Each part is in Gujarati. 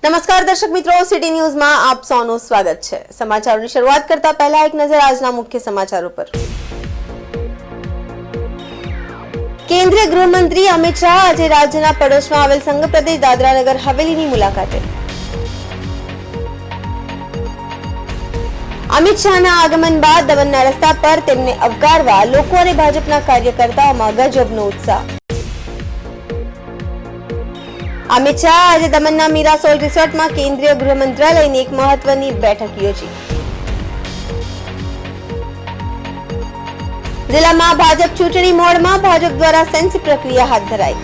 નમસ્કાર દર્શક મિત્રો, સિટી ન્યૂઝમાં આપ સૌનું સ્વાગત છે। સમાચારોની શરૂઆત કરતા પહેલા એક નજર આજના મુખ્ય સમાચારો પર। કેન્દ્રીય ગૃહમંત્રી અમિત શાહ આજે રાજ્યના પડોશમાં આવેલ સંઘ પ્રદેશ દાદરા નગર હવેલીની મુલાકાતે। અમિત શાહના આગમન બાદ દમણના રસ્તા પર તેમને આવકારવા લોકો અને ભાજપના કાર્યકર્તાઓમાં ગજબનો ઉત્સાહ। અમિત શાહ આજે દમણના મીરાસોલ રિસોર્ટમાં કેન્દ્રીય ગૃહ મંત્રાલયની એક મહત્વની બેઠક યોજી। જિલ્લામાં ભાજપ ચૂંટણી મોડમાં ભાજપ દ્વારા સેન્સ પ્રક્રિયા હાથ ધરાઈ।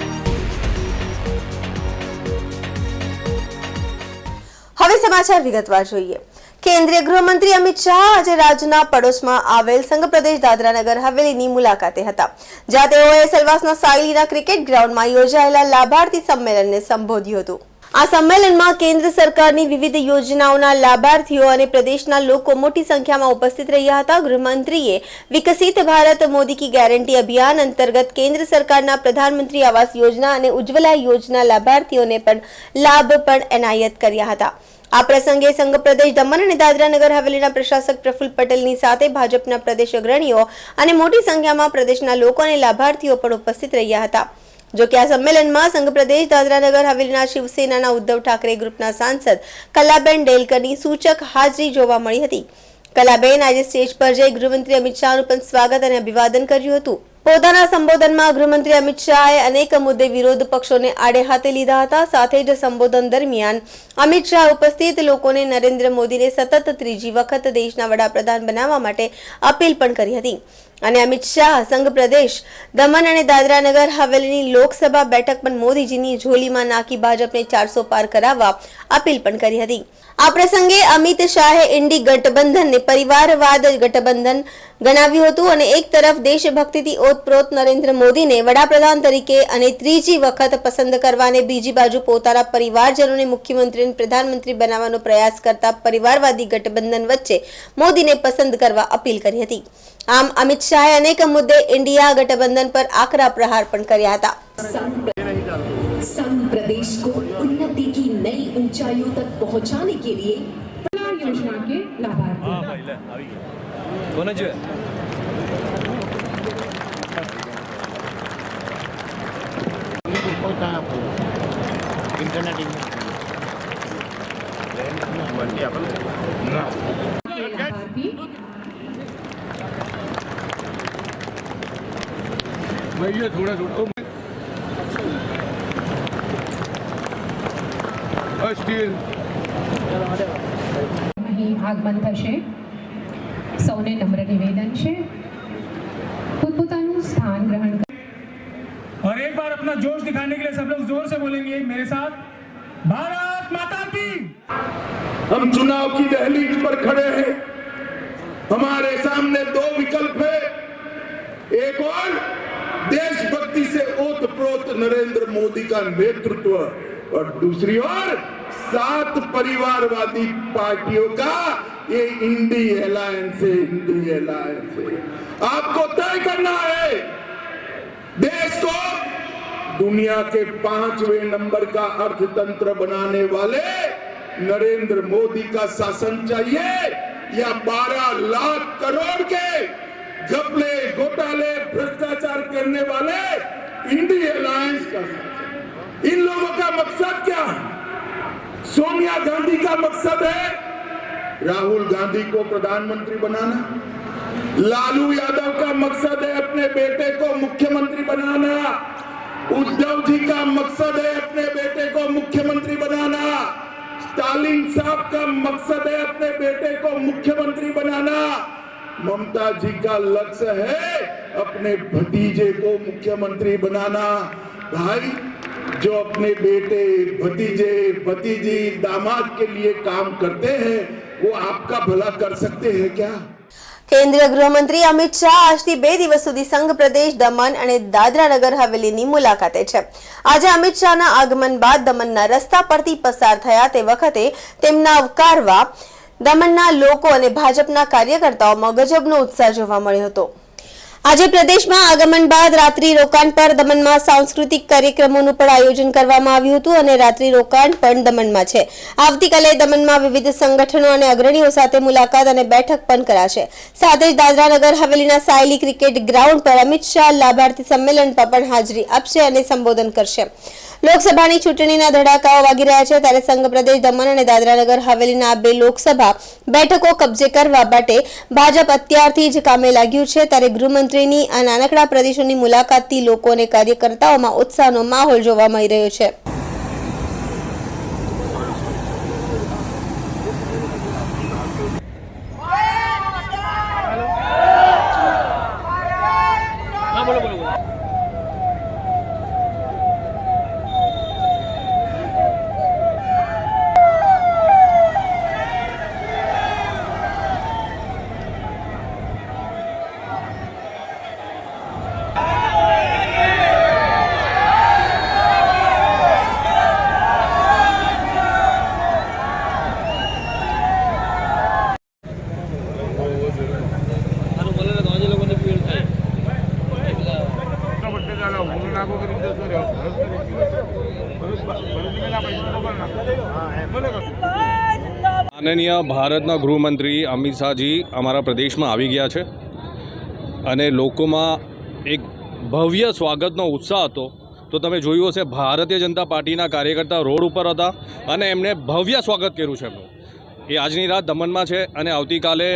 હવે સમાચાર વિગતવાર જોઈએ। કેન્દ્રીય ગૃહમંત્રી અમિત શાહ આજે રાજ્યના પડોશમાં આવેલ સંઘ પ્રદેશ દાદરા નગર હવેલીની મુલાકાતે હતા, જ્યાં તેઓએ સેલવાસના સાયલીના ક્રિકેટ ગ્રાઉન્ડમાં યોજાયેલા લાભાર્થી સંમેલનને સંબોધ્યું હતું। આ સંમેલનમાં કેન્દ્ર સરકારની વિવિધ યોજનાઓના લાભાર્થીઓ અને પ્રદેશના લોકો મોટી સંખ્યામાં ઉપસ્થિત રહ્યા હતા। ગૃહમંત્રીએ વિકસિત ભારત મોદી કી ગેરંટી અભિયાન અંતર્ગત કેન્દ્ર સરકારના પ્રધાનમંત્રી આવાસ યોજના અને ઉજ્જવલા યોજના લાભાર્થીઓને પણ લાભ પણ એનાયત કર્યા હતા। આ પ્રસંગે સંઘ પ્રદેશ દમણ અને દાદરા નગર હવેલીના પ્રશાસક પ્રફુલ પટેલની સાથે ભાજપના પ્રદેશ અગ્રણીઓ અને મોટી સંખ્યામાં પ્રદેશના લોકો અને લાભાર્થીઓ પણ ઉપસ્થિત રહ્યા હતા। જો કે આ સંમેલનમાં સંઘ પ્રદેશ દાદરા નગર હવેલીના શિવસેનાના ઉદ્ધવ ઠાકરે ગ્રુપના સાંસદ કલાબેન ડેલકરની સૂચક હાજરી જોવા મળી હતી। કલાબેન આજે સ્ટેજ પર જઈ ગૃહમંત્રી અમિત શાહનું પણ સ્વાગત અને અભિવાદન કર્યું હતું। પોતાના સંબોધનમાં ગૃહમંત્રી અમિત શાહે અનેક મુદ્દે વિરોધ પક્ષોને આડે હાથે લીધા હતા। સાથે જ સંબોધન દરમિયાન અમિત શાહ ઉપસ્થિત લોકોને નરેન્દ્ર મોદીને સતત ત્રીજી વખત દેશના વડાપ્રધાન બનાવવા માટે અપીલ પણ કરી હતી। અને અમિત શાહ સંઘ પ્રદેશ દમણ અને દાદરા નગર હવેલીની લોકસભા બેઠક પણ મોદીજીની ઝોલીમાં નાખી ભાજપને 400 પાર કરાવવા અપીલ પણ કરી હતી। આ પ્રસંગે અમિત શાહે ઇન્ડી ગઠબંધનને પરિવારવાદ ગઠબંધન ગણાવ્યું હતું અને એક તરફ દેશભક્તિથી ઓતપ્રોત નરેન્દ્ર મોદીને વડાપ્રધાન તરીકે અને ત્રીજી વખત પસંદ કરવાને બીજી બાજુ પોતાના પરિવારજનોને મુખ્યમંત્રી અને પ્રધાનમંત્રી બનાવવાનો પ્રયાસ કરતા પરિવારવાદી ગઠબંધન વચ્ચે મોદીને પસંદ કરવા અપીલ કરી હતી। આમ અમિત શાહે અનેક મુદ્દે इंडिया गठबंधन पर आकरा प्रहार पण કર્યા હતા। संघ प्रदेश को उन्नति की नई ऊंचाइयों तक पहुंचाने के लिए योजना के लाभार्थी भैया थोड़ा छोड़ो स्टील અહીં આગમન થશે। સૌને નમ્ર નિવેદન છે પોતપોતાનું સ્થાન ગ્રહણ કરો। और एक बार अपना जोश दिखाने के लिए सब लोग जोर से बोलेंगे मेरे साथ, भारत माता की। हम चुनाव की दहलीज पर खड़े हैं। हमारे सामने दो विकल्प है, एक और देशभक्ति से ओतप्रोत नरेंद्र मोदी का नेतृत्व और दूसरी ओर 7 परिवारवादी पार्टियों का ये इंडी अलायंस है। आपको तय करना है, देश को दुनिया के 5वें नंबर का अर्थतंत्र बनाने वाले नरेंद्र मोदी का शासन चाहिए या 12 लाख करोड़ के घपले घोटाले भ्रष्टाचार करने वाले इंडी अलायंस का। इन लोगों का मकसद क्या है? सोनिया गांधी का मकसद है राहुल गांधी को प्रधानमंत्री बनाना, लालू यादव का मकसद है अपने बेटे को मुख्यमंत्री बनाना, उद्धव जी का मकसद है अपने बेटे को मुख्यमंत्री बनाना, स्टालिन साहब का मकसद है अपने बेटे को मुख्यमंत्री बनाना, ममता जी का लक्ष्य है अपने भतीजे को मुख्यमंत्री बनाना। भाई, जो अपने बेटे भतीजे भतीजी दामाद के लिए काम करते हैं वो आपका भला कर सकते हैं क्या? કેન્દ્રીય ગૃહમંત્રી અમિત શાહ આજથી 2 દિવસ સુધી સંઘ પ્રદેશ દમણ અને દાદરા નગર હવેલીની મુલાકાતે છે। આજે અમિત શાહના આગમન બાદ દમણના રસ્તા પરથી પસાર થયા તે વખતે તેમના આવકારવા દમણના લોકો અને ભાજપના કાર્યકર્તાઓમાં ગજબનો ઉત્સાહ જોવા મળ્યો હતો। આજે પ્રદેશમાં આગમન બાદ રાત્રિ રોકાણ પર દમણમાં સાંસ્કૃતિક કાર્યક્રમોનું પણ આયોજન કરવામાં આવ્યું હતું અને રાત્રિ રોકાણ પણ દમણમાં છે. આવતીકાલે દમણમાં વિવિધ સંગઠનો અને અગ્રણીઓ સાથે મુલાકાત અને બેઠક પણ કરાશે. સાથે જ દાદરા નગર હવેલીના સાયલી ક્રિકેટ ગ્રાઉન્ડ પર અમિત શાહ લાભાર્થી સંમેલન પર પણ હાજરી આપશે અને સંબોધન કરશે. લોકસભાની ચૂંટણીના ધડાકાઓ વાગી રહ્યા છે ત્યારે સંઘ પ્રદેશ દમણ અને દાદરા નગર હવેલીના બે લોકસભા બેઠકો કબજે કરવા માટે ભાજપ અત્યારથી જ કામે લાગ્યું છે. ત્યારે ગૃહમંત્રીની આ નાનકડા પ્રદેશોની મુલાકાતથી લોકો અને કાર્યકર્તાઓમાં ઉત્સાહનો માહોલ જોવા મળી રહ્યો છે. માનનીય ભારતના ગૃહમંત્રી અમિત શાહજી અમારા પ્રદેશમાં આવી ગયા છે અને લોકોમાં એક ભવ્ય સ્વાગતનો ઉત્સાહ હતો. તો તમે જોયું હશે ભારતીય જનતા પાર્ટીના કાર્યકર્તા રોડ ઉપર હતા અને એમને ભવ્ય સ્વાગત કર્યું છે એમનું. એ આજની રાત દમણમાં છે અને આવતીકાલે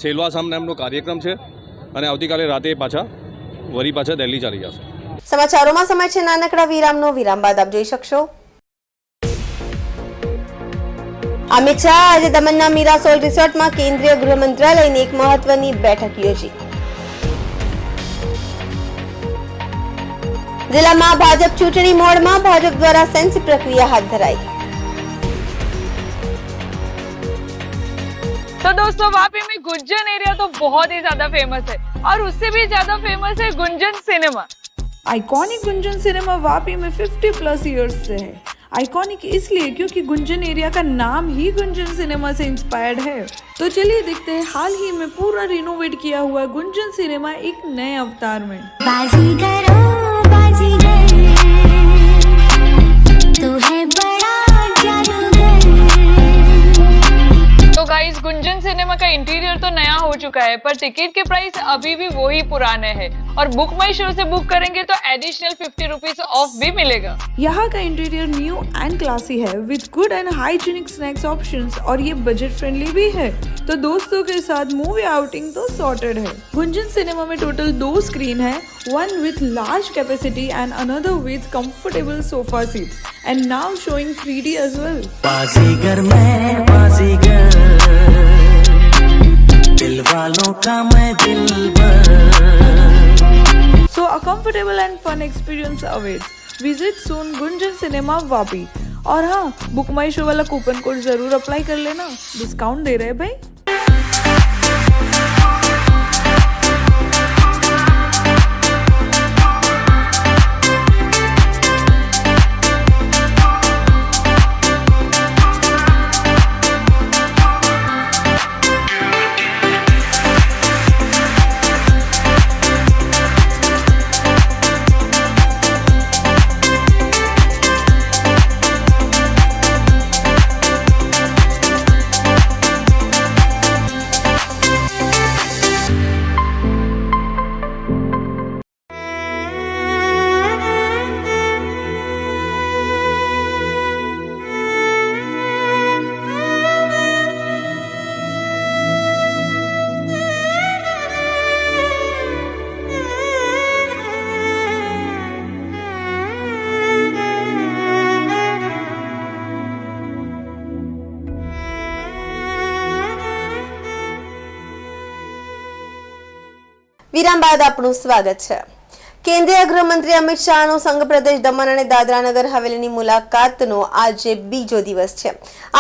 સેલવાસામાં એમનો કાર્યક્રમ છે અને આવતીકાલે રાતે પાછા દિલ્હી ચાલી જશે. સમાચારોમાં સમય છે નાનકડા વિરામનો. વિરામ બાદ આપ જોઈ શકશો. અમિત શાહ આજે દમણના મીરાસોલ રિસોર્ટમાં કેન્દ્રીય ગૃહ મંત્રાલયની એક મહત્વની બેઠક યોજી. જિલ્લામાં ભાજપ ચૂંટણી મોડમાં ભાજપ દ્વારા સેન્સ પ્રક્રિયા હાથ ધરાઈ. तो दोस्तों वापी में गुंजन एरिया तो बहुत ही ज्यादा फेमस है और उससे भी ज्यादा फेमस है Gunjan cinema. Iconic Gunjan cinema Vapi में 50+ ईयर्स से है. आइकॉनिक इसलिए क्योंकि गुंजन एरिया का नाम ही गुंजन सिनेमा से इंस्पायर्ड है. तो चलिए देखते हैं हाल ही में पूरा रिनोवेट किया हुआ गुंजन सिनेमा एक नए अवतार में. बाजीगर तू है बड़ा जादूगर. तो गाइस गुंजन सिनेमा का इंटीरियर तो नया हो चुका है पर टिकट के प्राइस अभी भी वही पुराने हैं और बुक माई शो से बुक करेंगे तो एडिशनल 50 रुपीज ऑफ भी मिलेगा. यहाँ का इंटीरियर न्यू एंड क्लासी है with good and hygienic snacks options और ये बजट फ्रेंडली भी है. तो दोस्तों के साथ मूवी आउटिंग तो सॉर्टेड है. गुंजन सिनेमा में टोटल 2 स्क्रीन है, one with large capacity and another with comfortable sofa seats and now showing 3D as well. बाजीगर मैं बाजीगर दिल वालों का मैं दिलबर. So a comfortable and fun experience awaits. Visit soon Gunjan cinema Vapi. और हाँ, बुक माई शो वाला कूपन कोड जरूर अप्लाई कर लेना, डिस्काउंट दे रहे हैं भाई. વિરામ બાદ આપનું સ્વાગત છે. કેન્દ્રીય ગૃહમંત્રી અમિત શાહનો સંઘ પ્રદેશ દમણ અને દાદરા નગર હવેલીની મુલાકાતનો આજે બીજો દિવસ છે.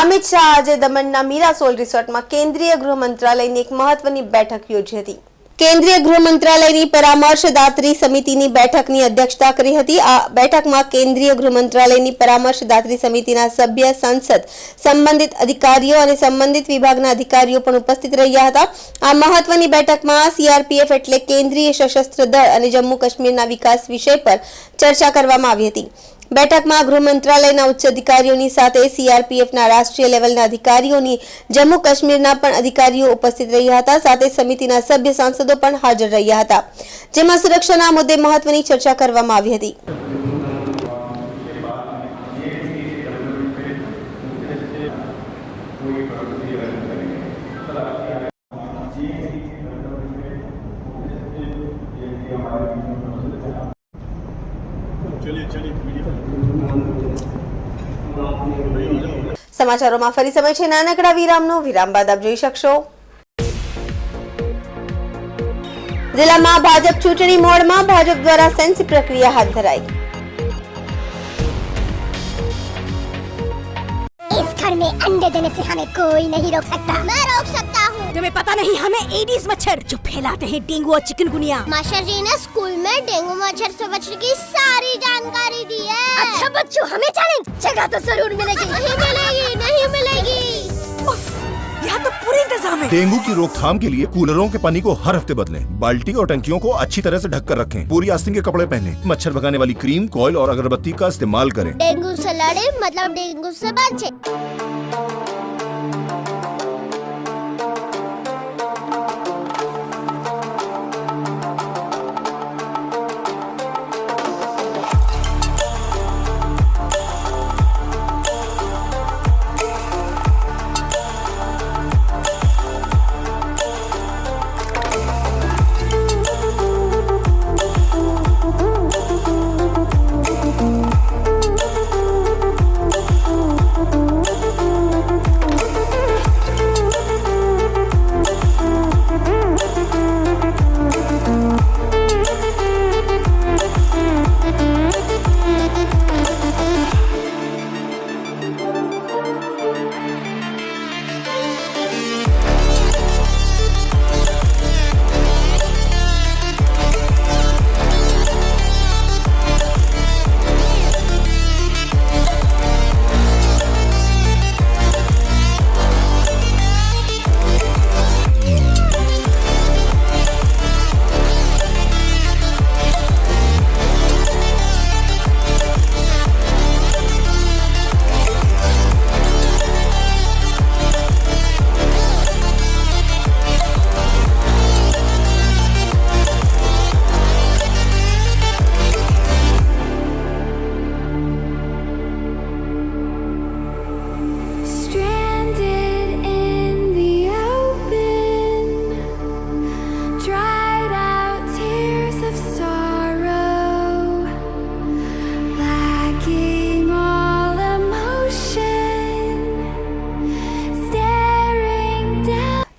અમિત શાહ આજે દમણના મીરાસોલ રિસોર્ટમાં કેન્દ્રીય ગૃહ મંત્રાલયની એક મહત્વની બેઠક યોજી હતી. કેન્દ્રીય ગૃહ મંત્રાલયની પરામર્શદાત્રી સમિતિની બેઠકની અધ્યક્ષતા કરી હતી. આ બેઠકમાં કેન્દ્રીય ગૃહ મંત્રાલયની પરામર્શદાત્રી સમિતિના સભ્ય, સંસદ, સંબંધિત અધિકારીઓ અને સંબંધિત વિભાગના અધિકારીઓ પણ ઉપસ્થિત રહ્યા હતા. આ મહત્વની બેઠકમાં સીઆરપીએફ એટલે કેન્દ્રીય સશસ્ત્ર દળ અને જમ્મુ કાશ્મીરના વિકાસ વિષય પર ચર્ચા કરવામાં આવી હતી. બેઠકમાં ગૃહ મંત્રાલયના ઉચ્ચ અધિકારીઓની સાથે સીઆરપીએફના રાષ્ટ્રીય લેવલના અધિકારીઓની જમ્મુ કાશ્મીરના પણ અધિકારીઓ ઉપસ્થિત રહ્યા હતા. સાથે સમિતિના સભ્ય સાંસદો પણ હાજર રહ્યા હતા, જેમાં સુરક્ષાના મુદ્દે મહત્વની ચર્ચા કરવામાં આવી હતી. સમાચારોમાં ફરી સમય છે નાનકડા વિરામનો. વિરામ બાદ આપ જોઈ શકશો જિલ્લામાં ભાજપ ચૂંટણી મોડમાં ભાજપ દ્વારા સેન્સ પ્રક્રિયા હાથ ધરાઈ. इस घर में अंडे देने से हमें कोई नहीं रोक सकता। मैं रोक सकता हूँ। तुम्हें पता नहीं हमें एडीज मच्छर जो फैलाते हैं डेंगू और चिकनगुनिया। मास्टर जी ने स्कूल में डेंगू मच्छर से बचने की सारी जानकारी दी है। अच्छा बच्चों, हमें चैलेंज जगह तो जरूर मिलेगी। नहीं मिलेगी, नहीं मिलेगी। उफ, यहाँ तो पूरे इंतजाम है। डेंगू की रोकथाम के लिए कूलरों के पानी को हर हफ्ते बदलें। बाल्टी और टंकियों को अच्छी तरह से ढक कर रखें। पूरी आस्तीन के कपड़े पहनें। मच्छर भगाने वाली क्रीम, कॉइल और अगरबत्ती का इस्तेमाल करें। डेंगू से लड़े मतलब डेंगू से बचे।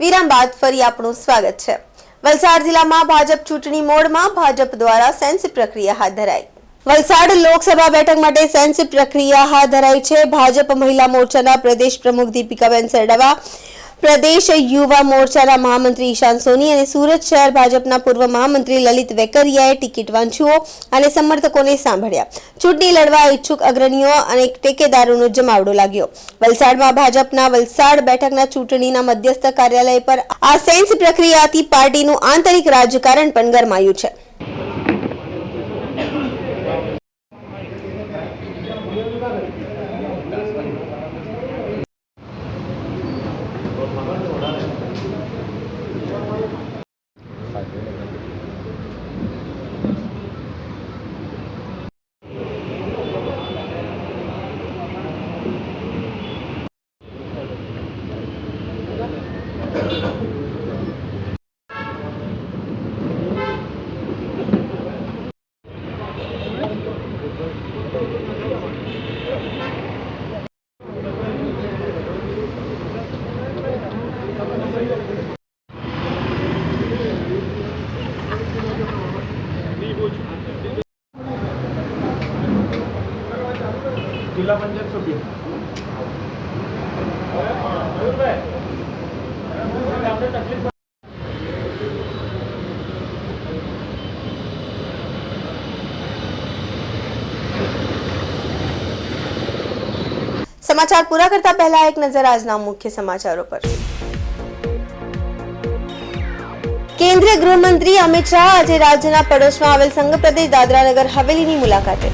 વિરામ બાદ ફરી આપનું સ્વાગત છે. વલસાડ જિલ્લામાં ભાજપ ચૂંટણી મોડમાં ભાજપ દ્વારા સેન્સ પ્રક્રિયા હાથ ધરાઈ. વલસાડ લોકસભા બેઠક માટે સેન્સ પ્રક્રિયા હાથ ધરાઈ છે. ભાજપ મહિલા મોરચાના પ્રદેશ પ્રમુખ દીપિકાબેન સરડવા, પ્રદેશ યુવા મોરચાના મહામંત્રી ઈશાન સોની અને સુરત શહેર ભાજપના પૂર્વ મહામંત્રી લલિત વેકરિયાએ ટિકિટ વાંચુઓ અને સમર્થકોને સાંભળ્યા. ચૂંટણી લડવા ઈચ્છુક અગ્રણીઓ અને ટેકેદારોનો જમાવડો લાગ્યો. વલસાડમાં ભાજપના વલસાડ બેઠકના ચૂંટણીના મધ્યસ્થ કાર્યાલય પર આ સેન્સ પ્રક્રિયાથી પાર્ટીનું આંતરિક રાજકારણ પણ ગરમાયું છે. જિલ્લા પંચાયત સભ્ય આપણે તકલીફ સમાચાર પૂરા કરતા પહેલા એક નજર આજના મુખ્ય સમાચારો પર। કેન્દ્રીય ગૃહમંત્રી અમિત શાહ આજે રાજ્યના પડોશમાં આવેલ સંઘ પ્રદેશ દાદરા નગર હવેલીની મુલાકાતે।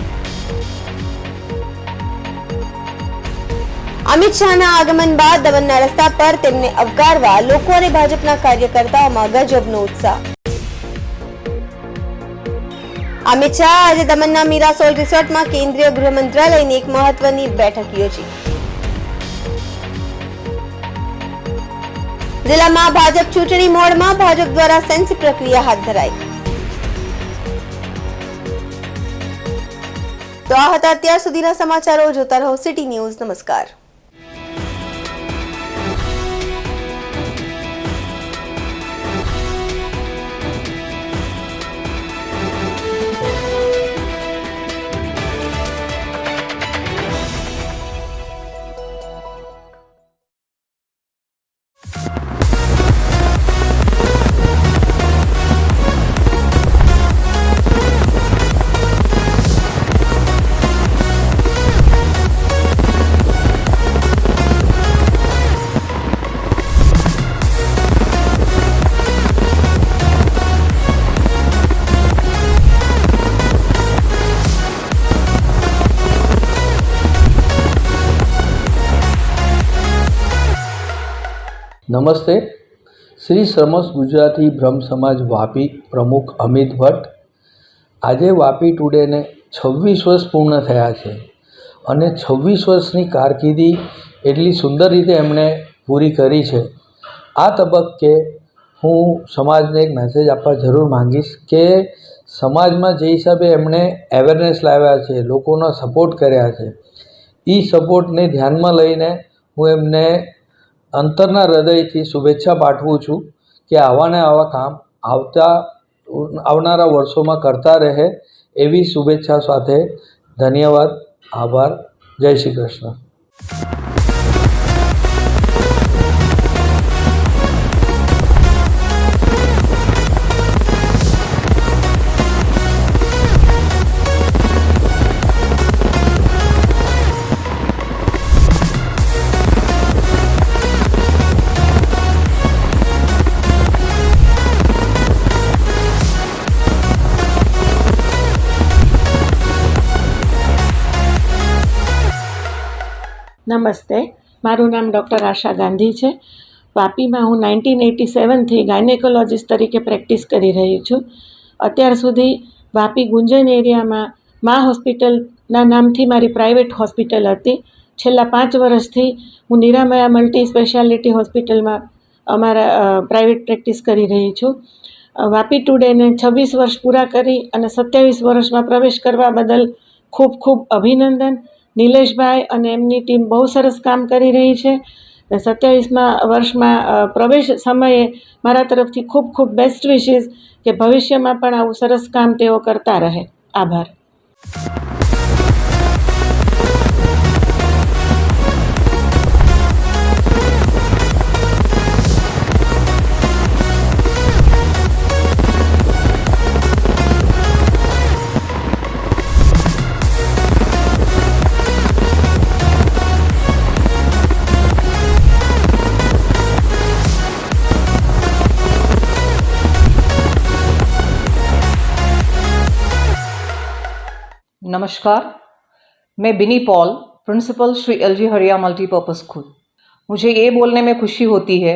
અમિત શાહના આગમન બાદ દમણના રસ્તા પર તેમને આવકારવા લોકો અને ભાજપના કાર્યકર્તાઓમાં ગજબનો ઉત્સાહ। અમિત શાહ આજે દમણના મીરાસોલ રિસોર્ટમાં કેન્દ્રીય ગૃહ મંત્રાલયની એક મહત્વની બેઠક યોજી। જિલ્લામાં ભાજપ ચૂંટણી મોડમાં ભાજપ દ્વારા સેન્સ પ્રક્રિયા હાથ ધરાઈ। તો આ હતા અત્યાર સુધીના સમાચારો। જોતા રહો સિટી ન્યૂઝ। નમસ્કાર। નમસ્તે। શ્રી સમસ્ત ગુજરાતી બ્રહ્મ સમાજ વાપી પ્રમુખ અમિત ભટ્ટ। આજે વાપી ટુડેને 26 વર્ષ પૂર્ણ થયા છે અને 26 વર્ષની કારકિર્દી એટલી સુંદર રીતે એમણે પૂરી કરી છે। આ તબક્કે હું સમાજને એક મેસેજ આપવા જરૂર માંગીશ કે સમાજમાં જે હિસાબે એમણે અવેરનેસ લાવ્યા છે, લોકોનો સપોર્ટ કર્યા છે, એ સપોર્ટને ધ્યાનમાં લઈને હું એમને અંતરના હૃદયથી શુભેચ્છા પાઠવું છું કે આવા ને આવા કામ આવનારા વર્ષોમાં કરતા રહે એવી શુભેચ્છા સાથે ધન્યવાદ, આભાર, જય શ્રી કૃષ્ણ। નમસ્તે, મારું નામ ડૉક્ટર આશા ગાંધી છે। વાપીમાં હું 1987થી ગાયનેકોલોજીસ્ટ તરીકે પ્રેક્ટિસ કરી રહી છું। અત્યાર સુધી વાપી ગુંજન એરિયામાં મા હોસ્પિટલના નામથી મારી પ્રાઇવેટ હોસ્પિટલ હતી। છેલ્લા 5 વર્ષથી હું નિરામયા મલ્ટી સ્પેશિયાલિટી હોસ્પિટલમાં અમારા પ્રાઇવેટ પ્રેક્ટિસ કરી રહી છું। વાપી ટુડેને 26 વર્ષ પૂરા કરી અને 27 વર્ષમાં પ્રવેશ કરવા બદલ ખૂબ ખૂબ અભિનંદન। નિલેશભાઈ અને એમની ટીમ બહુ સરસ કામ કરી રહી છે। 27મા વર્ષમાં પ્રવેશ સમયે મારા તરફથી ખૂબ ખૂબ બેસ્ટ વિશીસ કે ભવિષ્યમાં પણ આવું સરસ કામ તેઓ કરતા રહે। આભાર। नमस्कार, मैं बिनी पॉल, प्रिंसिपल श्री एलजी हरिया मल्टीपर्पज़ स्कूल। मुझे ये बोलने में खुशी होती है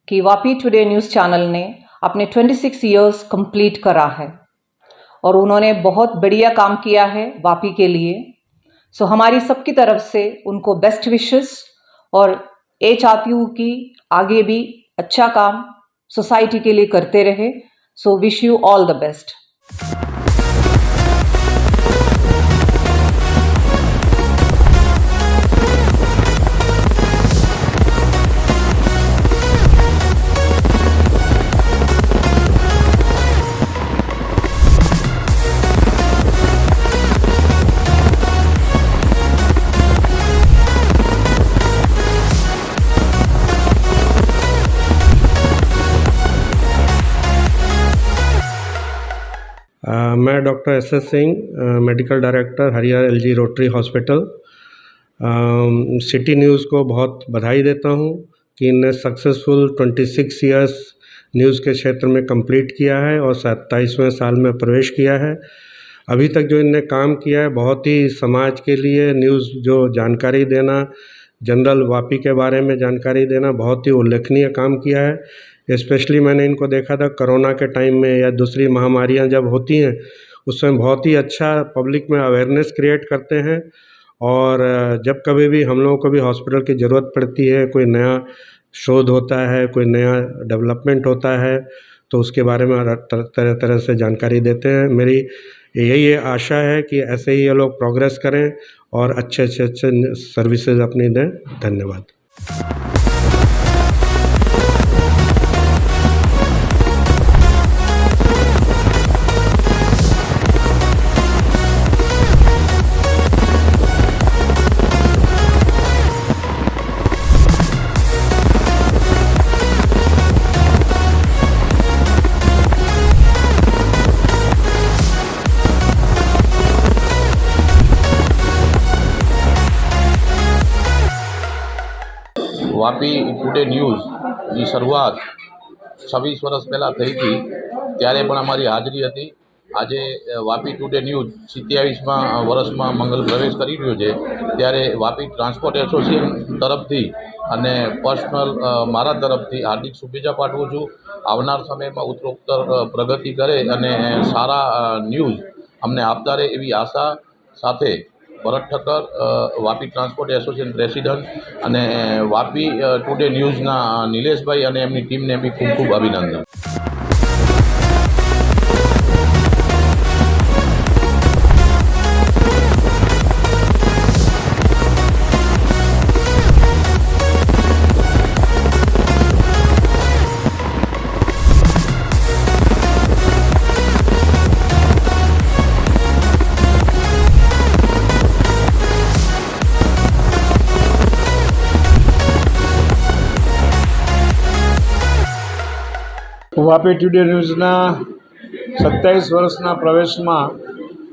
कि वापी टुडे न्यूज़ चैनल ने अपने 26 इयर्स कंप्लीट करा है और उन्होंने बहुत बढ़िया काम किया है वापी के लिए। सो हमारी सबकी तरफ से उनको बेस्ट विशेस और ये चाहती हूँ कि आगे भी अच्छा काम सोसाइटी के लिए करते रहे। So wish you all the best. मैं doctor S S Singh, medical director Haria LG Rotary hospital. City News को बहुत बधाई देता हूँ कि इनने सक्सेसफुल 26 ईयर्स न्यूज़ के क्षेत्र में कंप्लीट किया है और 27वें साल में प्रवेश किया है। अभी तक जो इनने काम किया है बहुत ही समाज के लिए न्यूज़ जो जानकारी देना, जनरल वापी के बारे में जानकारी देना, बहुत ही उल्लेखनीय काम किया है। स्पेशली मैंने इनको देखा था कोरोना के टाइम में या दूसरी महामारियां जब होती हैं उसमें बहुत ही अच्छा पब्लिक में अवेयरनेस क्रिएट करते हैं। और जब कभी भी हम लोगों को भी हॉस्पिटल की ज़रूरत पड़ती है, कोई नया शोध होता है, कोई नया डेवलपमेंट होता है, तो उसके बारे में तरह तरह से जानकारी देते हैं। मेरी यही आशा है कि ऐसे ही ये लोग प्रोग्रेस करें और अच्छे सर्विसेज अपनी दें। धन्यवाद। વાપી ટુડે ન્યૂઝની શરૂઆત 26 વર્ષ પહેલાં થઈ હતી, ત્યારે પણ અમારી હાજરી હતી। આજે વાપી ટુડે ન્યૂઝ 27મા વર્ષમાં મંગલ પ્રવેશ કરી રહ્યો છે, ત્યારે વાપી ટ્રાન્સપોર્ટ એસોસિએશન તરફથી અને પર્સનલ મારા તરફથી હાર્દિક શુભેચ્છા પાઠવું છું। આવનાર સમયમાં ઉત્તરોત્તર પ્રગતિ કરે અને સારા ન્યૂઝ અમને આપતા રહે એવી આશા સાથે Bharat Thakkar, Vapi transport association president અને વાપી ટુડે ન્યૂઝના નિલેશભાઈ અને એમની ટીમને બી ખૂબ ખૂબ અભિનંદન। વાપી ટુડે ન્યૂઝના 27 વર્ષના પ્રવેશમાં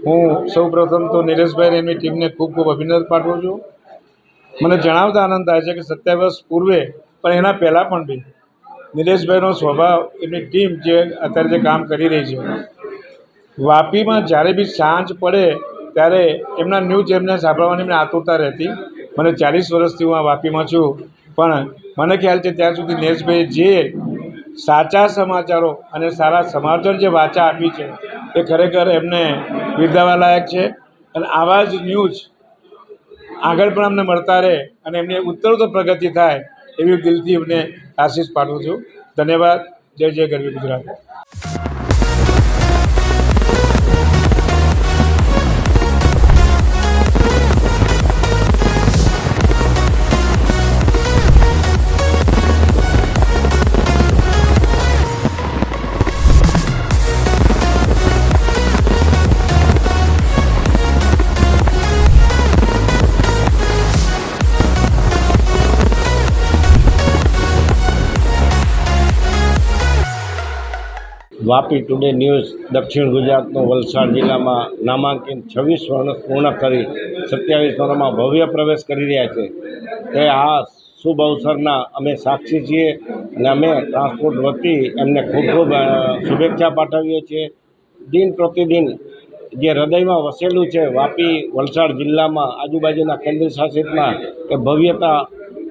હું સૌપ્રથમ તો નિલેશભાઈ અને એમની ટીમને ખૂબ ખૂબ અભિનંદન પાઠવું છું। મને જણાવતા આનંદ થાય છે કે 27 વર્ષ પૂર્વે પણ એના પહેલાં પણ બી નિલેશભાઈનો સ્વભાવ, એમની ટીમ જે અત્યારે જે કામ કરી રહી છે, વાપીમાં જ્યારે બી સાંજ પડે ત્યારે એમના ન્યૂઝ એમને સાંભળવાની એમને આતુરતા રહેતી। મને 40 વર્ષથી હું આ વાપીમાં છું, પણ મને ખ્યાલ છે ત્યાં સુધી નિલેશભાઈ જે સાચા સમાચારો અને સારા સમાચાર જે વાચા આપી છે એ ખરેખર એમને બિરદાવવા લાયક છે। અને આવા જ ન્યૂઝ આગળ પણ અમને મળતા રહે અને એમની ઉત્તરોત્તર પ્રગતિ થાય એવી દિલથી એમને આશીષ પાઠવું છું। ધન્યવાદ। જય જય ગરવી ગુજરાત। વાપી ટુડે ન્યૂઝ દક્ષિણ ગુજરાતનો વલસાડ જિલ્લામાં નામાંકિત 26 વર્ષ પૂર્ણ કરી 27 વર્ષમાં ભવ્ય પ્રવેશ કરી રહ્યા છે, તે આ શુભ અવસરના અમે સાક્ષી છીએ અને અમે ટ્રાન્સપોર્ટ વતી એમને ખૂબ ખૂબ શુભેચ્છા પાઠવીએ છીએ। દિન પ્રતિદિન જે હૃદયમાં વસેલું છે વાપી વલસાડ જિલ્લામાં આજુબાજુના કેન્દ્ર શાસિતમાં એ ભવ્યતા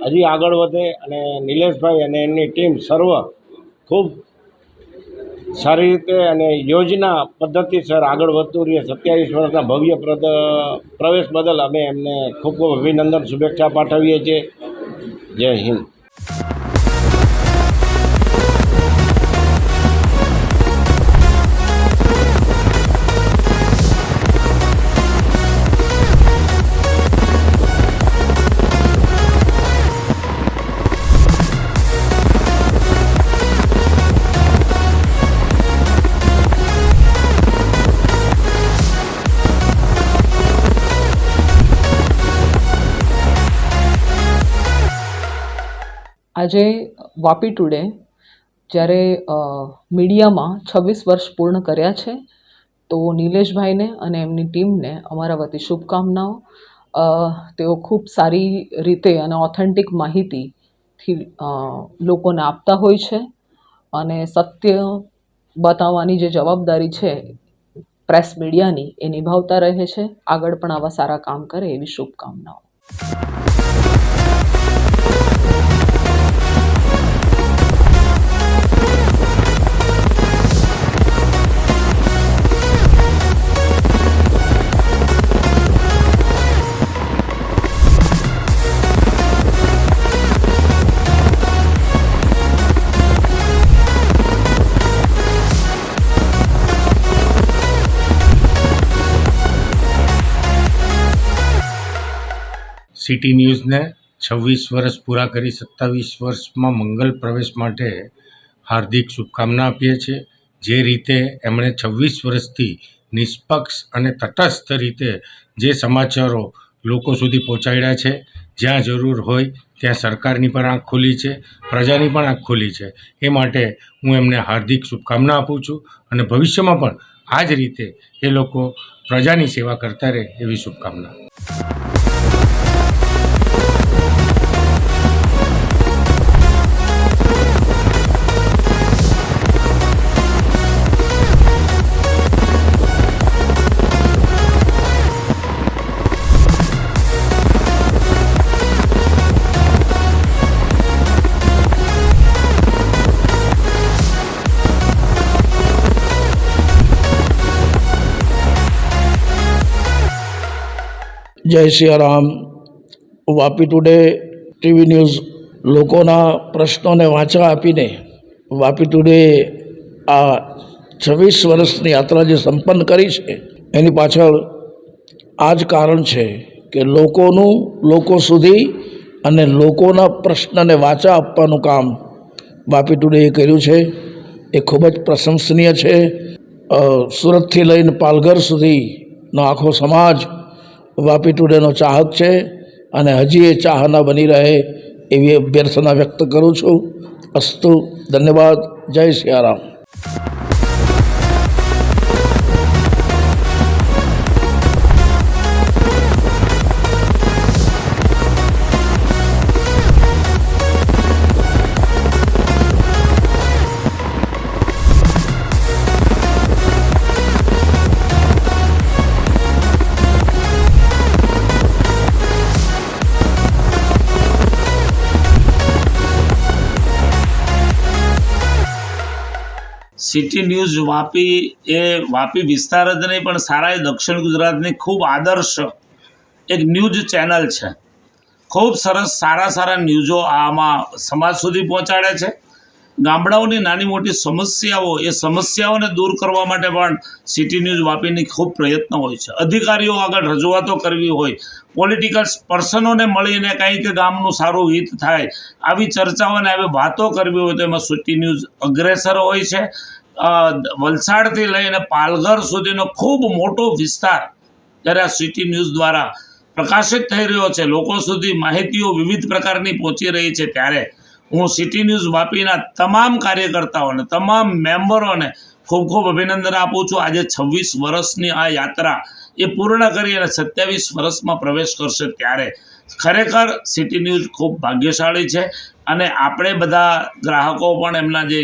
હજી આગળ વધે અને નિલેશભાઈ અને એમની ટીમ સર્વ ખૂબ સારી રીતે અને યોજના પદ્ધતિસર આગળ વધતું રહે। 27 વર્ષના ભવ્ય પ્રવેશ બદલ અમે એમને ખૂબ ખૂબ અભિનંદન, શુભેચ્છા પાઠવીએ છીએ। જય હિન્દ। આજે વાપી ટુડે જ્યારે મીડિયામાં 26 વર્ષ પૂર્ણ કર્યા છે, તો નિલેશભાઈને અને એમની ટીમને અમારા વતી શુભકામનાઓ તેઓ ખૂબ સારી રીતે અને ઓથેન્ટિક માહિતીથી લોકોને આપતા હોય છે અને સત્ય બતાવવાની જે જવાબદારી છે પ્રેસ મીડિયાની એ નિભાવતા રહે છે. આગળ પણ આવા સારા કામ કરે એવી શુભકામનાઓ. સિટી ન્યૂઝને 26 વર્ષ પૂરા કરી 27 વર્ષમાં મંગલ પ્રવેશ માટે હાર્દિક શુભકામના આપીએ છીએ. જે રીતે એમણે 26 વર્ષથી નિષ્પક્ષ અને તટસ્થ રીતે જે સમાચારો લોકો સુધી પહોંચાડ્યા છે, જ્યાં જરૂર હોય ત્યાં સરકારની પણ આંખ ખુલી છે, પ્રજાની પણ આંખ ખુલી છે. એ માટે હું એમને હાર્દિક શુભકામના આપું છું અને ભવિષ્યમાં પણ આ જ રીતે એ લોકો પ્રજાની સેવા કરતા રહે એવી શુભકામના. જય Siyaram. Vapi today TV news લોકોના પ્રશ્નોને વાંચા આપીને વાપી ટુડે આ 26 વર્ષની યાત્રા જે સંપન્ન કરી છે એની પાછળ આ જ કારણ છે કે લોકો સુધી અને લોકોના પ્રશ્નને વાંચા આપવાનું કામ વાપી ટુડેએ કર્યું છે. એ ખૂબ જ પ્રશંસનીય છે. સુરતથી લઈને પાલઘર સુધીનો આખો સમાજ વાપી ટુડેનો ચાહક છે અને હજી એ ચાહના બની રહે એવી અભ્યર્થના વ્યક્ત કરું છું. અસ્તુ. ધન્યવાદ. જય સિયારામ. સિટી ન્યૂઝ વાપી એ વાપી વિસ્તાર જ નહીં પણ સારા દક્ષિણ ગુજરાતની ખૂબ આદર્શ એક ન્યૂઝ ચેનલ છે. ખૂબ સરસ સારા ન્યૂઝો આમાં સમાજ સુધી પહોંચાડે છે. ગામડાઓની નાની મોટી સમસ્યાઓ એ સમસ્યાઓને દૂર કરવા માટે પણ સિટી ન્યૂઝ વાપીની ખૂબ પ્રયત્ન હોય છે. અધિકારીઓ આગળ રજૂઆતો કરવી હોય, પોલિટિકલ પર્સનોને મળીને કંઈક ગામનું સારું હિત થાય આવી ચર્ચાઓને આવી વાતો કરવી હોય તો એમાં સિટી ન્યૂઝ અગ્રેસર હોય છે. વલસાડથી લઈને પાલઘર સુધીનો ખૂબ મોટો વિસ્તાર જ્યારે આ સિટી ન્યૂઝ દ્વારા પ્રકાશિત થઈ રહ્યો છે, લોકો સુધી માહિતીઓ વિવિધ પ્રકારની પહોંચી રહી છે, ત્યારે હું સિટી ન્યૂઝ વાપીના તમામ કાર્યકર્તાઓને તમામ મેમ્બરોને ખૂબ ખૂબ અભિનંદન આપું છું. આજે 26 વર્ષની આ યાત્રા એ પૂર્ણ કરી અને 27 વર્ષમાં પ્રવેશ કરશે ત્યારે ખરેખર સિટી ન્યૂઝ ખૂબ ભાગ્યશાળી છે અને આપણે બધા ગ્રાહકો પણ એમના જે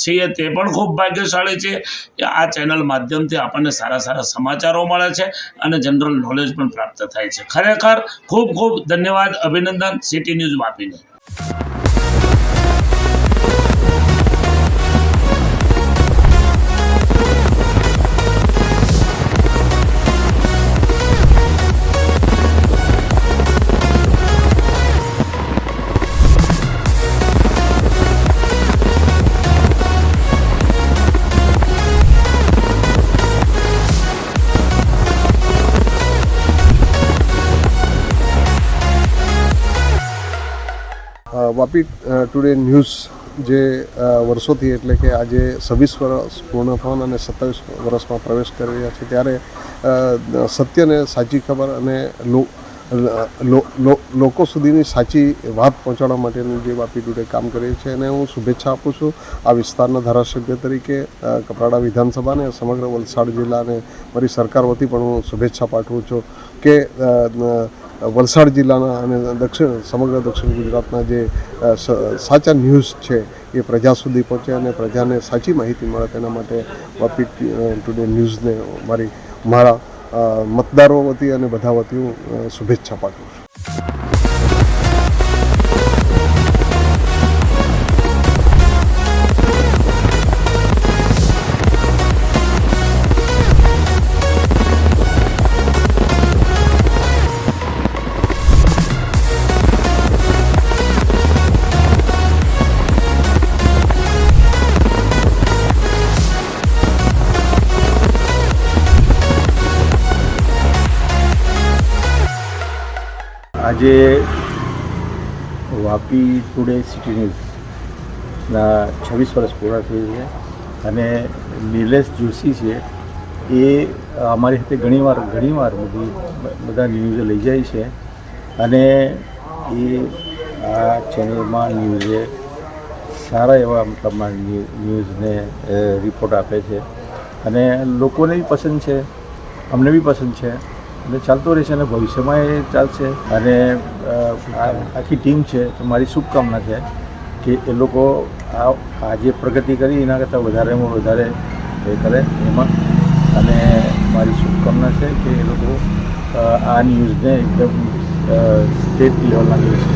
છીએ તે પણ ખૂબ ભાગ્યશાળી છે કે આ ચેનલ માધ્યમથી આપણને સારા સમાચારો મળે છે અને જનરલ નોલેજ પણ પ્રાપ્ત થાય છે. ખરેખર ખૂબ ખૂબ ધન્યવાદ, અભિનંદન સિટી ન્યૂઝ વાપીને. વાપી ટુડે ન્યૂઝ જે વર્ષોથી એટલે કે આજે 26 વર્ષ પૂર્ણ થવાના અને 27 વર્ષમાં પ્રવેશ કરી રહ્યા છે ત્યારે સત્યને સાચી ખબર અને લોકો સુધીની સાચી વાત પહોંચાડવા માટેનું જે વાપી ટુડે કામ કરે છે અને હું શુભેચ્છા આપું છું આ વિસ્તારના ધારાસભ્ય તરીકે કપરાડા વિધાનસભાને સમગ્ર વલસાડ જિલ્લાને મારી સરકાર વતી પણ હું શુભેચ્છા પાઠવું છું કે વલસાડ જિલ્લાના અને સમગ્ર દક્ષિણ ગુજરાતના જે સાચા ન્યૂઝ છે એ પ્રજા સુધી પહોંચે અને પ્રજાને સાચી માહિતી મળે તેના માટે વાપી ટુડે ન્યૂઝને મારા મતદારો વતી અને બધા વતી હું શુભેચ્છા પાઠવું છું. આજે વાપી ટુડે સિટી ન્યૂઝના 26 વર્ષ પૂરા થઈ છે અને નિલેશ જોશી છે એ અમારી સાથે ઘણીવાર બધા ન્યૂઝ લઈ જાય છે અને એ આ ચેનલમાં ન્યૂઝે સારા એવા મતલબમાં ન્યૂઝને રિપોર્ટ આપે છે અને લોકોને બી પસંદ છે, અમને બી પસંદ છે એટલે ચાલતો રહેશે અને ભવિષ્યમાં એ ચાલશે. અને આખી ટીમ છે તો મારી શુભકામના છે કે એ લોકો આ જે પ્રગતિ કરી એના કરતાં વધારેમાં વધારે એ કરે એમાં. અને મારી શુભકામના છે કે એ લોકો આ ન્યૂઝને એકદમ સ્ટેટ લેવલના news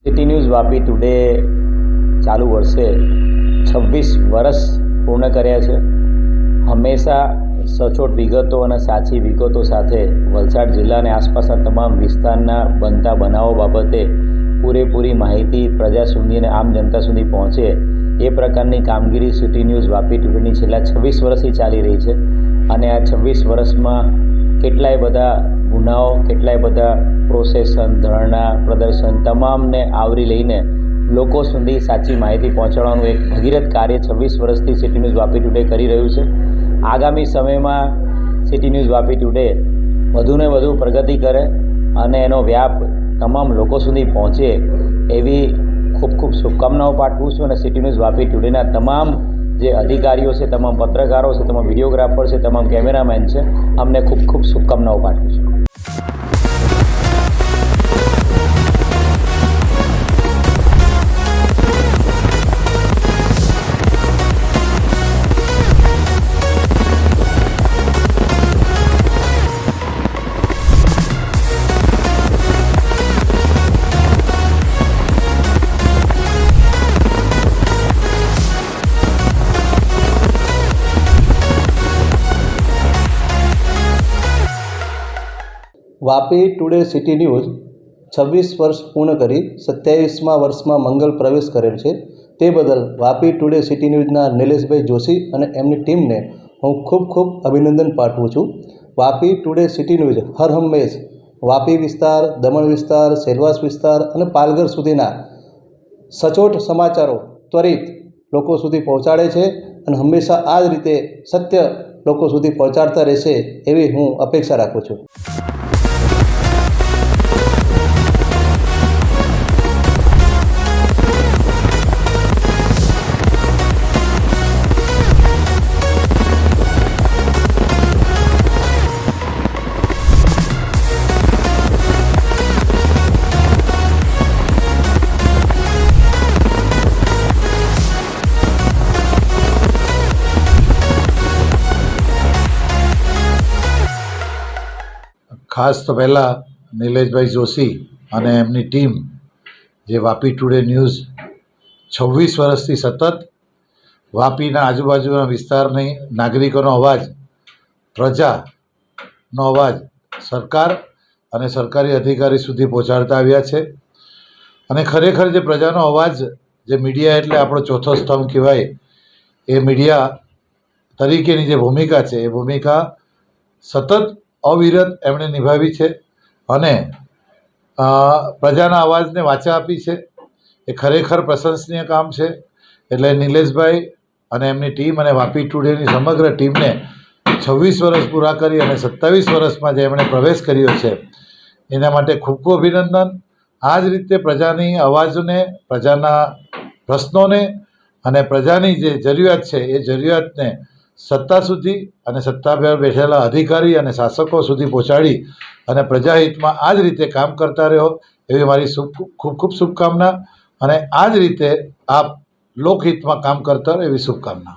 city news Vapi today ચાલુ વર્ષે 26 વર્ષ પૂર્ણ કર્યા છે. હંમેશા સચોટ વિગતો અને સાચી વિગતો સાથે વલસાડ જિલ્લા અને આસપાસના તમામ વિસ્તારના બનતા બનાવો બાબતે પૂરેપૂરી માહિતી પ્રજા સુધી અને આમ જનતા સુધી પહોંચે એ પ્રકારની કામગીરી સિટી ન્યૂઝ વાપી ટુડેની છેલ્લા 26 વર્ષથી ચાલી રહી છે. અને આ 26 વર્ષમાં કેટલાય બધા ગુનાઓ, કેટલાય બધા પ્રોસેસન, ધરણા, પ્રદર્શન તમામને આવરી લઈને લોકો સુધી સાચી માહિતી પહોંચાડવાનું એક ભગીરથ કાર્ય 26 વર્ષથી સિટી ન્યૂઝ વાપી ટુડે કરી રહ્યું છે. આગામી સમયમાં સિટી ન્યૂઝ વાપી ટુડે વધુને વધુ પ્રગતિ કરે અને એનો વ્યાપ તમામ લોકો સુધી પહોંચે એવી ખૂબ ખૂબ શુભકામનાઓ પાઠવું છું. અને સિટી ન્યૂઝ વાપી ટુડેના તમામ જે અધિકારીઓ છે, તમામ પત્રકારો છે, તમામ વિડીયોગ્રાફર છે, તમામ કેમેરામેન છે, અમને ખૂબ ખૂબ શુભકામનાઓ પાઠવું છું. વાપી ટુડે સિટી ન્યૂઝ 26 વર્ષ પૂર્ણ કરી 27મા વર્ષમાં મંગલ પ્રવેશ કરેલ છે. તે બદલ વાપી ટુડે સિટી ન્યૂઝના નિલેશભાઈ જોશી અને એમની ટીમને હું ખૂબ ખૂબ અભિનંદન પાઠવું છું. વાપી ટુડે સિટી ન્યૂઝ હર હંમેશ વાપી વિસ્તાર, દમણ વિસ્તાર, સેલવાસ વિસ્તાર અને પાલઘર સુધીના સચોટ સમાચારો ત્વરિત લોકો સુધી પહોંચાડે છે અને હંમેશા આ જ રીતે સત્ય લોકો સુધી પહોંચાડતા રહેશે એવી હું અપેક્ષા રાખું છું. ખાસ તો પહેલાં નિલેશભાઈ જોશી અને એમની ટીમ જે વાપી ટુડે ન્યૂઝ 26 વર્ષથી સતત વાપીના આજુબાજુના વિસ્તારની નાગરિકોનો અવાજ, પ્રજાનો અવાજ સરકાર અને સરકારી અધિકારી સુધી પહોંચાડતા આવ્યા છે. અને ખરેખર જે પ્રજાનો અવાજ, જે મીડિયા એટલે આપણો ચોથો સ્તંભ કહેવાય, એ મીડિયા તરીકેની જે ભૂમિકા છે એ ભૂમિકા સતત અવિરત એમણે નિભાવી છે અને પ્રજાના અવાજને વાચા આપી છે. એ ખરેખર પ્રશંસનીય કામ છે. એટલે નિલેશભાઈ અને એમની ટીમ અને વાપી ટુડેની સમગ્ર ટીમને 26 વર્ષ પૂરા કરી અને 27 વર્ષમાં જે એમણે પ્રવેશ કર્યો છે એના માટે ખૂબ ખૂબ અભિનંદન. આ જ રીતે પ્રજાની અવાજને, પ્રજાના પ્રશ્નોને અને પ્રજાની જે જરૂરિયાત છે એ જરૂરિયાતને સત્તા સુધી અને સત્તા પર બેઠેલા અધિકારી અને શાસકો સુધી પહોંચાડી અને પ્રજાહિતમાં આ જ રીતે કામ કરતા રહો એવી મારી ખૂબ ખૂબ શુભકામના. અને આ જ રીતે આપ લોકહિતમાં કામ કરતા રહો એવી શુભકામના.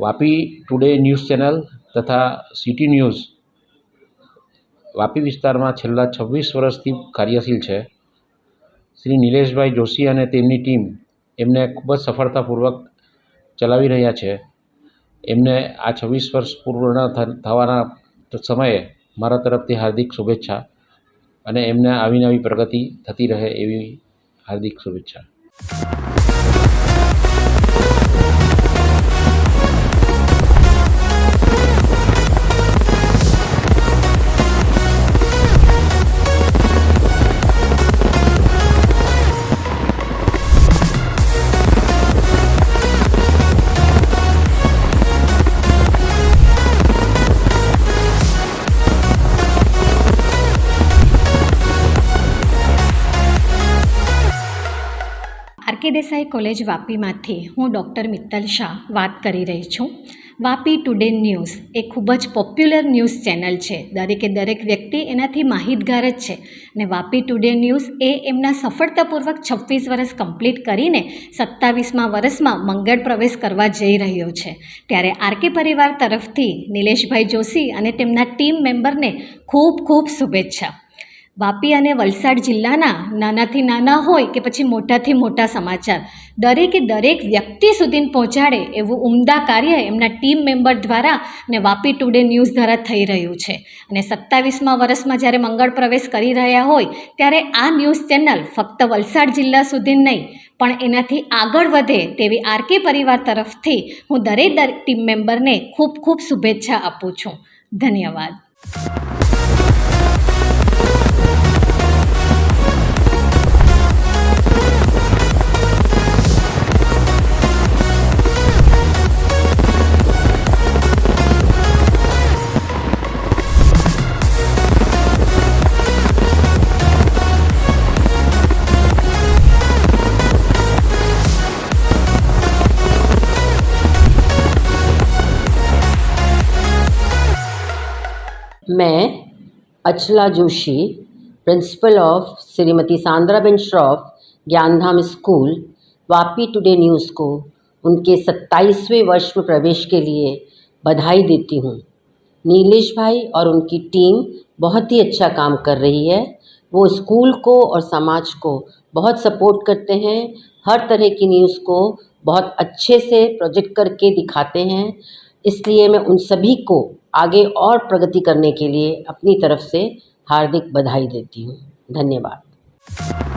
વાપી ટુડે ન્યૂઝ ચેનલ તથા સિટી ન્યૂઝ વાપી વિસ્તારમાં છેલ્લા 26 વર્ષથી કાર્યશીલ છે. શ્રી નિલેશભાઈ જોશી અને તેમની ટીમ એમને ખૂબ જ સફળતાપૂર્વક ચલાવી રહ્યા છે. એમને આ 26 વર્ષ પૂર્ણ થવાના સમયે મારા તરફથી હાર્દિક શુભેચ્છા અને એમને આવી નવી પ્રગતિ થતી રહે એવી હાર્દિક શુભેચ્છા. આરકે દેસાઈ કોલેજ વાપીમાંથી હું ડૉક્ટર મિત્તલ શાહ વાત કરી રહી છું. વાપી ટુડે ન્યૂઝ એ ખૂબ જ પોપ્યુલર ન્યૂઝ ચેનલ છે. દરેક વ્યક્તિ એનાથી માહિતગાર જ છે. અને વાપી ટુડે ન્યૂઝ એ એમના સફળતાપૂર્વક 26 વર્ષ કમ્પ્લીટ કરીને 27મા વર્ષમાં મંગળ પ્રવેશ કરવા જઈ રહ્યો છે. ત્યારે આરકે પરિવાર તરફથી નિલેશભાઈ જોશી અને તેમના ટીમ મેમ્બરને ખૂબ ખૂબ શુભેચ્છા. વાપી અને વલસાડ જિલ્લાના નાનાથી નાના હોય કે પછી મોટાથી મોટા સમાચાર દરેક વ્યક્તિ સુધી પહોંચાડે એવું ઉમદા કાર્ય એમના ટીમ મેમ્બર દ્વારા અને વાપી ટુડે ન્યૂઝ દ્વારા થઈ રહ્યું છે. અને 27મા વર્ષમાં જ્યારે મંગળ પ્રવેશ કરી રહ્યા હોય ત્યારે આ ન્યૂઝ ચેનલ ફક્ત વલસાડ જિલ્લા સુધી નહીં પણ એનાથી આગળ વધે તેવી આરકે પરિવાર તરફથી હું દરેક ટીમ મેમ્બરને ખૂબ ખૂબ શુભેચ્છા આપું છું. ધન્યવાદ. मैं Achala Joshi principal of Shrimati Sandraben Shroff Gyandham school Vapi Today News को उनके 27वें वर्ष में प्रवेश के लिए बधाई देती हूँ. नीलेश भाई और उनकी टीम बहुत ही अच्छा काम कर रही है. वो स्कूल को और समाज को बहुत सपोर्ट करते हैं. हर तरह की न्यूज़ को बहुत अच्छे से प्रोजेक्ट करके दिखाते हैं. इसलिए मैं उन सभी को आगे और प्रगति करने के लिए अपनी तरफ से हार्दिक बधाई देती हूँ. धन्यवाद.